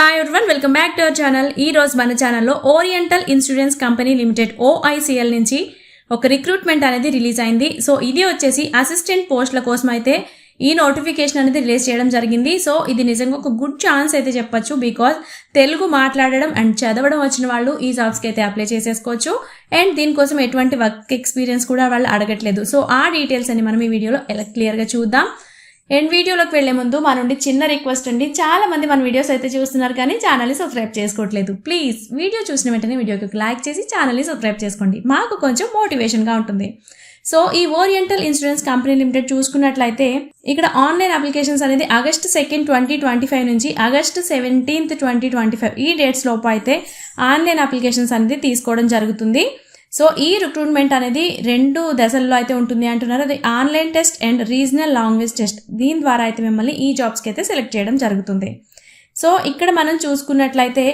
Hi everyone, welcome back to our channel. ఈ రోజు మన ఛానల్లో oriental insurance company limited OICL నుంచి ఒక రిక్రూట్మెంట్ అనేది రిలీజ్ అయింది. సో ఇది వచ్చేసి అసిస్టెంట్ పోస్టుల కోసం అయితే ఈ నోటిఫికేషన్ అనేది రిలీజ్ చేయడం జరిగింది. సో ఇది నిజంగా ఒక గుడ్ ఛాన్స్ అయితే చెప్పొచ్చు. బికాజ్ తెలుగు మాట్లాడడం అండ్ చదవడం వచ్చిన వాళ్ళు ఈ జాబ్స్కి అయితే అప్లై చేసేసుకోవచ్చు. అండ్ దీనికోసం ఎటువంటి వర్క్ ఎక్స్పీరియన్స్ కూడా వాళ్ళు అడగట్లేదు. సో ఆ డీటెయిల్స్ అని మనం ఈ వీడియోలో క్లియర్గా చూద్దాం. అండ్ వీడియోలోకి వెళ్లే ముందు మన నుండి చిన్న రిక్వెస్ట్ అండి, చాలా మంది మన వీడియోస్ అయితే చూస్తున్నారు కానీ ఛానల్ని సబ్స్క్రైబ్ చేసుకోవట్లేదు. ప్లీజ్ వీడియో చూసిన వెంటనే వీడియోకి లైక్ చేసి ఛానల్ని సబ్స్క్రైబ్ చేసుకోండి, మాకు కొంచెం మోటివేషన్గా ఉంటుంది. సో ఈ ఓరియంటల్ ఇన్సూరెన్స్ కంపెనీ లిమిటెడ్ చూసుకున్నట్లయితే ఇక్కడ ఆన్లైన్ అప్లికేషన్స్ అనేది August 2, 2025 నుంచి August 17, 2025 ఈ డేట్స్ లోపు అయితే ఆన్లైన్ అప్లికేషన్స్ అనేది తీసుకోవడం జరుగుతుంది. సో ఈ రిక్రూట్మెంట్ అనేది 2 దశల్లో అయితే ఉంటుంది అంటున్నారు. అది online test and regional language test. దీని ద్వారా అయితే మిమ్మల్ని ఈ జాబ్స్కి అయితే సెలెక్ట్ చేయడం జరుగుతుంది. సో ఇక్కడ మనం చూసుకున్నట్లయితే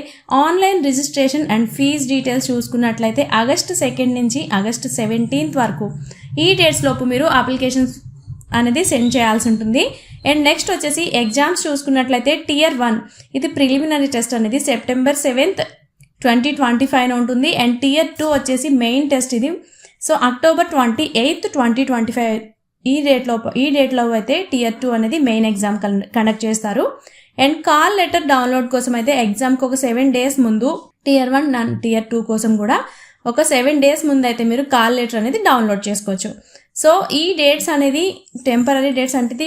online registration and fee details చూసుకున్నట్లయితే August 2 నుంచి August 17 వరకు ఈ డేట్స్ లోపు మీరు అప్లికేషన్స్ అనేది సెండ్ చేయాల్సి ఉంటుంది. అండ్ నెక్స్ట్ వచ్చేసి ఎగ్జామ్స్ చూసుకున్నట్లయితే Tier 1 ఇది ప్రిలిమినరీ టెస్ట్ అనేది September 7, 2025 ఉంటుంది. అండ్ Tier 2 వచ్చేసి మెయిన్ టెస్ట్ ఇది. సో October 28, 2025 ఈ డేట్లో అయితే Tier 2 అనేది మెయిన్ ఎగ్జామ్ కండక్ట్ చేస్తారు. అండ్ కాల్ లెటర్ డౌన్లోడ్ కోసం అయితే ఎగ్జామ్కి ఒక 7 days ముందు Tier 1 అండ్ Tier 2 కోసం కూడా ఒక 7 days ముందు అయితే మీరు కాల్ లెటర్ అనేది డౌన్లోడ్ చేసుకోవచ్చు. సో ఈ డేట్స్ అనేది టెంపరీ డేట్స్ అంటే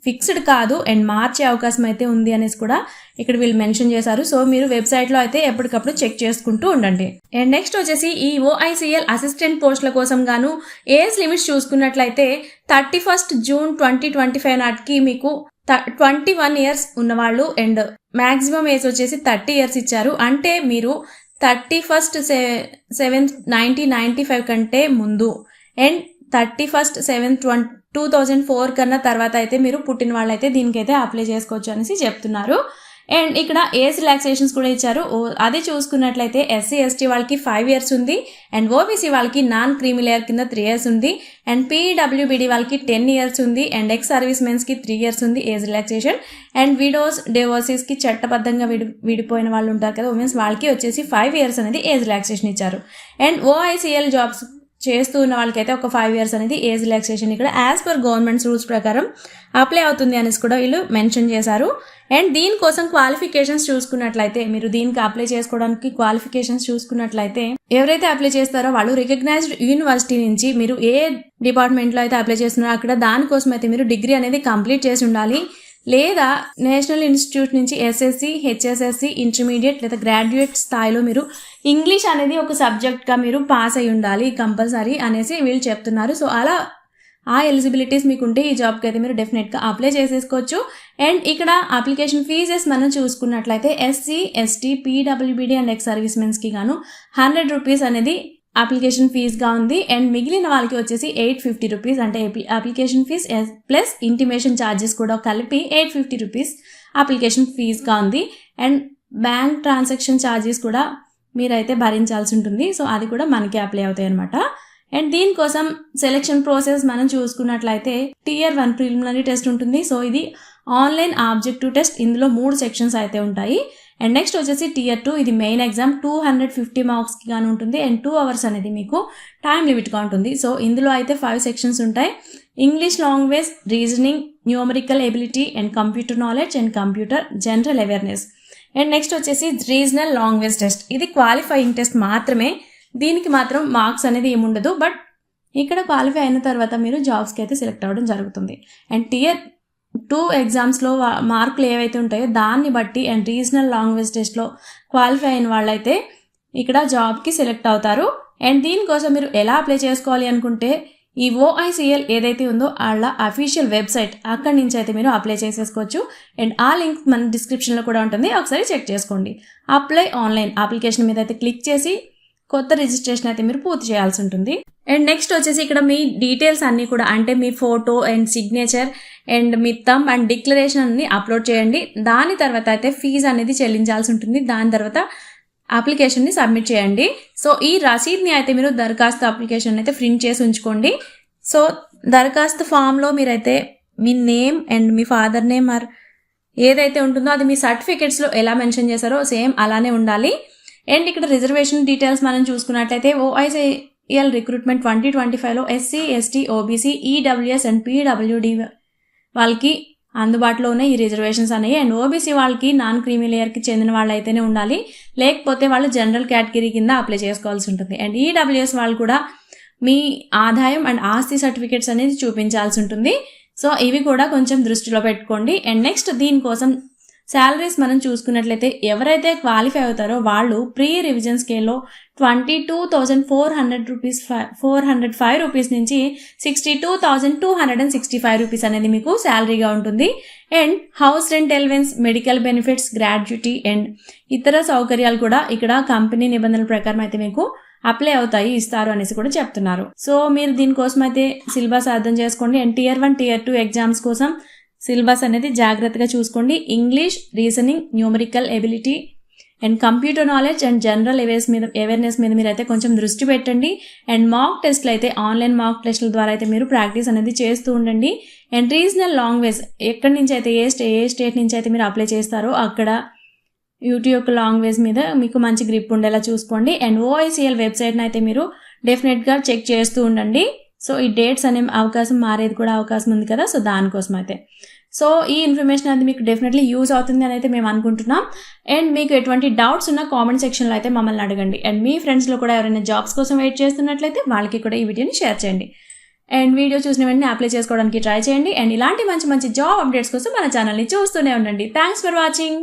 ఫిక్స్డ్ కాదు అండ్ మార్చే అవకాశం అయితే ఉంది అనేసి కూడా ఇక్కడ వీళ్ళు మెన్షన్ చేశారు. సో మీరు వెబ్సైట్లో అయితే ఎప్పటికప్పుడు చెక్ చేసుకుంటూ ఉండండి. అండ్ నెక్స్ట్ వచ్చేసి ఈ OICL అసిస్టెంట్ పోస్టుల కోసం గాను ఏజ్ లిమిట్స్ చూసుకున్నట్లయితే 31st June 2025 నాటికి మీకు 21 years ఉన్నవాళ్ళు అండ్ మ్యాక్సిమం ఏజ్ వచ్చేసి 30 years ఇచ్చారు. అంటే మీరు 31st 7, 1995 కంటే ముందు అండ్ 31st 7, 2004 కన్నా తర్వాత అయితే మీరు పుట్టిన వాళ్ళైతే దీనికైతే అప్లై చేసుకోవచ్చు అనేసి చెప్తున్నారు. అండ్ ఇక్కడ ఏజ్ రిలాక్సేషన్స్ కూడా ఇచ్చారు. అది చూసుకున్నట్లయితే SC ST వాళ్ళకి 5 years ఉంది. అండ్ OBC వాళ్ళకి నాన్ క్రీమీ లేయర్ కింద 3 years ఉంది. అండ్ PWBD వాళ్ళకి 10 years ఉంది. అండ్ ఎక్స్ సర్వీస్ మెన్స్కి 3 years ఉంది ఏజ్ రిలాక్సేషన్. అండ్ విడోస్ డివోర్సెస్కి చట్టబద్ధంగా విడిపోయిన వాళ్ళు ఉంటారు కదా ఉమెన్స్, వాళ్ళకి వచ్చేసి 5 years అనేది ఏజ్ రిలాక్సేషన్ ఇచ్చారు. అండ్ OICL జాబ్స్ చేస్తూ ఉన్న వాళ్ళకైతే ఒక 5 years అనేది ఏజ్ రిలాక్సేషన్ ఇక్కడ యాజ్ పర్ గవర్నమెంట్ రూల్స్ ప్రకారం అప్లై అవుతుంది అనేసి కూడా వీళ్ళు మెన్షన్ చేశారు. అండ్ దీనికోసం క్వాలిఫికేషన్స్ చూసుకున్నట్లయితే మీరు దీనికి అప్లై చేసుకోవడానికి క్వాలిఫికేషన్స్ చూసుకున్నట్లయితే ఎవరైతే అప్లై చేస్తారో వాళ్ళు రికగ్నైజ్డ్ యూనివర్సిటీ నుంచి మీరు ఏ డిపార్ట్మెంట్లో అయితే అప్లై చేస్తున్నారో అక్కడ దానికోసం అయితే మీరు డిగ్రీ అనేది కంప్లీట్ చేసి ఉండాలి. లేదా నేషనల్ ఇన్స్టిట్యూట్ నుంచి SSC, HSSC, ఇంటర్మీడియట్ లేదా గ్రాడ్యుయేట్ స్థాయిలో మీరు ఇంగ్లీష్ అనేది ఒక సబ్జెక్ట్గా మీరు పాస్ అయి ఉండాలి కంపల్సరీ అనేసి వీళ్ళు చెప్తున్నారు. సో అలా ఆ ఎలిజిబిలిటీస్ మీకు ఉంటే ఈ జాబ్కి అయితే మీరు డెఫినెట్గా అప్లై చేసేసుకోవచ్చు. అండ్ ఇక్కడ అప్లికేషన్ ఫీజెస్ మనం చూసుకున్నట్లయితే SC, ST, PWBD and ex service మెన్స్కి గాను 100 rupees అనేది అప్లికేషన్ ఫీజ్గా ఉంది. అండ్ మిగిలిన వాళ్ళకి వచ్చేసి 850 rupees అంటే application fee plus intimation charges కూడా కలిపి 850 rupees అప్లికేషన్ ఫీజ్గా ఉంది. అండ్ బ్యాంక్ ట్రాన్సాక్షన్ ఛార్జెస్ కూడా మీరైతే భరించాల్సి ఉంటుంది. సో అది కూడా మనకి అప్లై అవుతాయి అనమాట. అండ్ దీనికోసం సెలెక్షన్ ప్రాసెస్ మనం చూసుకున్నట్లయితే Tier 1 ప్రిలిమినరీ టెస్ట్ ఉంటుంది. సో ఇది ఆన్లైన్ ఆబ్జెక్టివ్ టెస్ట్. ఇందులో 3 sections అయితే ఉంటాయి. అండ్ నెక్స్ట్ వచ్చేసి Tier 2 ఇది మెయిన్ ఎగ్జామ్ 250 marksకి గాను ఉంటుంది. అండ్ 2 hours అనేది మీకు టైం లిమిట్గా ఉంటుంది. సో ఇందులో అయితే 5 sections ఉంటాయి. English language, reasoning, numerical ability and computer knowledge and computer general awareness. And next వచ్చేసి రీజనల్ లాంగ్వేజ్ టెస్ట్. ఇది క్వాలిఫైయింగ్ టెస్ట్ మాత్రమే, దీనికి మాత్రం మార్క్స్ అనేది ఏముండదు. బట్ ఇక్కడ క్వాలిఫై అయిన తర్వాత మీరు జాబ్స్కి అయితే సెలెక్ట్ అవ్వడం జరుగుతుంది. అండ్ Tier 2 ఎగ్జామ్స్లో మార్కులు ఏవైతే ఉంటాయో దాన్ని బట్టి అండ్ రీజనల్ లాంగ్వేజ్ టెస్ట్లో క్వాలిఫై అయిన వాళ్ళైతే ఇక్కడ జాబ్కి సెలెక్ట్ అవుతారు. అండ్ దీనికోసం మీరు ఎలా అప్లై చేసుకోవాలి అనుకుంటే ఈ OICL ఏదైతే ఉందో వాళ్ళ అఫీషియల్ వెబ్సైట్ అక్కడి నుంచి అయితే మీరు అప్లై చేసేసుకోవచ్చు. అండ్ ఆ లింక్ మన డిస్క్రిప్షన్లో కూడా ఉంటుంది, ఒకసారి చెక్ చేసుకోండి. అప్లై ఆన్లైన్ అప్లికేషన్ మీద అయితే క్లిక్ చేసి కొత్త రిజిస్ట్రేషన్ అయితే మీరు పూర్తి చేయాల్సి ఉంటుంది. అండ్ నెక్స్ట్ వచ్చేసి ఇక్కడ మీ డీటెయిల్స్ అన్నీ కూడా అంటే మీ ఫోటో అండ్ సిగ్నేచర్ అండ్ మీ థంబ్ అండ్ డిక్లరేషన్ అన్ని అప్లోడ్ చేయండి. దాని తర్వాత అయితే ఫీజు అనేది చెల్లించాల్సి ఉంటుంది. దాని తర్వాత అప్లికేషన్ని సబ్మిట్ చేయండి. సో ఈ రసీద్ని అయితే మీరు దరఖాస్తు అప్లికేషన్ అయితే ప్రింట్ చేసి ఉంచుకోండి. సో దరఖాస్తు ఫామ్లో మీరైతే మీ నేమ్ అండ్ మీ ఫాదర్ నేమ్ ఆర్ ఏదైతే ఉంటుందో అది మీ సర్టిఫికెట్స్లో ఎలా మెన్షన్ చేశారో సేమ్ అలానే ఉండాలి. అండ్ ఇక్కడ రిజర్వేషన్ డీటెయిల్స్ మనం చూసుకున్నట్లయితే OICL రిక్రూట్మెంట్ 2025లో SC, ST, OBC, EWS and PWD వాళ్ళకి అందుబాటులో ఉన్న ఈ రిజర్వేషన్స్ అనేవి. అండ్ OBC వాళ్ళకి నాన్ క్రీమీ లేయర్కి చెందిన వాళ్ళు అయితేనే ఉండాలి, లేకపోతే వాళ్ళు జనరల్ కేటగిరీ కింద అప్లై చేసుకోవాల్సి ఉంటుంది. అండ్ EWS వాళ్ళు కూడా మీ ఆదాయం అండ్ ఆస్తి సర్టిఫికేట్స్ అనేది చూపించాల్సి ఉంటుంది. సో ఇవి కూడా కొంచెం దృష్టిలో పెట్టుకోండి. అండ్ నెక్స్ట్ దీనికోసం శాలరీస్ మనం చూసుకున్నట్లయితే ఎవరైతే క్వాలిఫై అవుతారో వాళ్ళు ప్రీ రివిజన్ స్కేల్లో 22,405 రూపీస్ నుంచి 62,265 రూపీస్ అనేది మీకు శాలరీగా ఉంటుంది. And house rent allowance, medical benefits, gratuity and ఇతర సౌకర్యాలు కూడా ఇక్కడ కంపెనీ నిబంధనల ప్రకారం అయితే మీకు అప్లై అవుతాయి, ఇస్తారు అనేసి కూడా చెప్తున్నారు. సో మీరు దీనికోసం అయితే సిలబస్ అర్థం చేసుకోండి. అండ్ Tier 1, Tier 2 ఎగ్జామ్స్ కోసం సిలబస్ అనేది జాగ్రత్తగా చూసుకోండి. English, reasoning, numerical ability and computer knowledge and general awareness మీద మీరు అయితే కొంచెం దృష్టి పెట్టండి. అండ్ మాక్ టెస్ట్లు అయితే ఆన్లైన్ మాక్ టెస్ట్ల ద్వారా అయితే మీరు ప్రాక్టీస్ అనేది చేస్తూ ఉండండి. అండ్ రీజనల్ లాంగ్వేజ్ ఎక్కడి నుంచి అయితే ఏ స్టేట్ నుంచి అయితే మీరు అప్లై చేస్తారో అక్కడ యూట్యూబ్ లాంగ్వేజ్ మీద మీకు మంచి గ్రిప్ ఉండేలా చూసుకోండి. అండ్ OICL వెబ్సైట్ని అయితే మీరు డెఫినెట్గా చెక్ చేస్తూ ఉండండి. సో ఈ డేట్స్ అనే మారేది కూడా అవకాశం ఉంది కదా, సో దానికోసం అయితే. సో ఈ ఇన్ఫర్మేషన్ అనేది మీకు డెఫినెట్లీ యూజ్ అవుతుంది అని అయితే మేము అనుకుంటున్నాం. అండ్ మీకు ఎటువంటి డౌట్స్ ఉన్న కామెంట్ సెక్షన్లో అయితే మమ్మల్ని అడగండి. అండ్ మీ ఫ్రెండ్స్లో కూడా ఎవరైనా జాబ్స్ కోసం వెయిట్ చేస్తున్నట్లయితే వాళ్ళకి కూడా ఈ వీడియోని షేర్ చేయండి. అండ్ వీడియో చూసిన వెంటనే అప్లై చేసుకోవడానికి ట్రై చేయండి. అండ్ ఇలాంటి మంచి మంచి జాబ్ అప్డేట్స్ కోసం మన ఛానల్ని చూస్తూనే ఉండండి. Thanks for watching.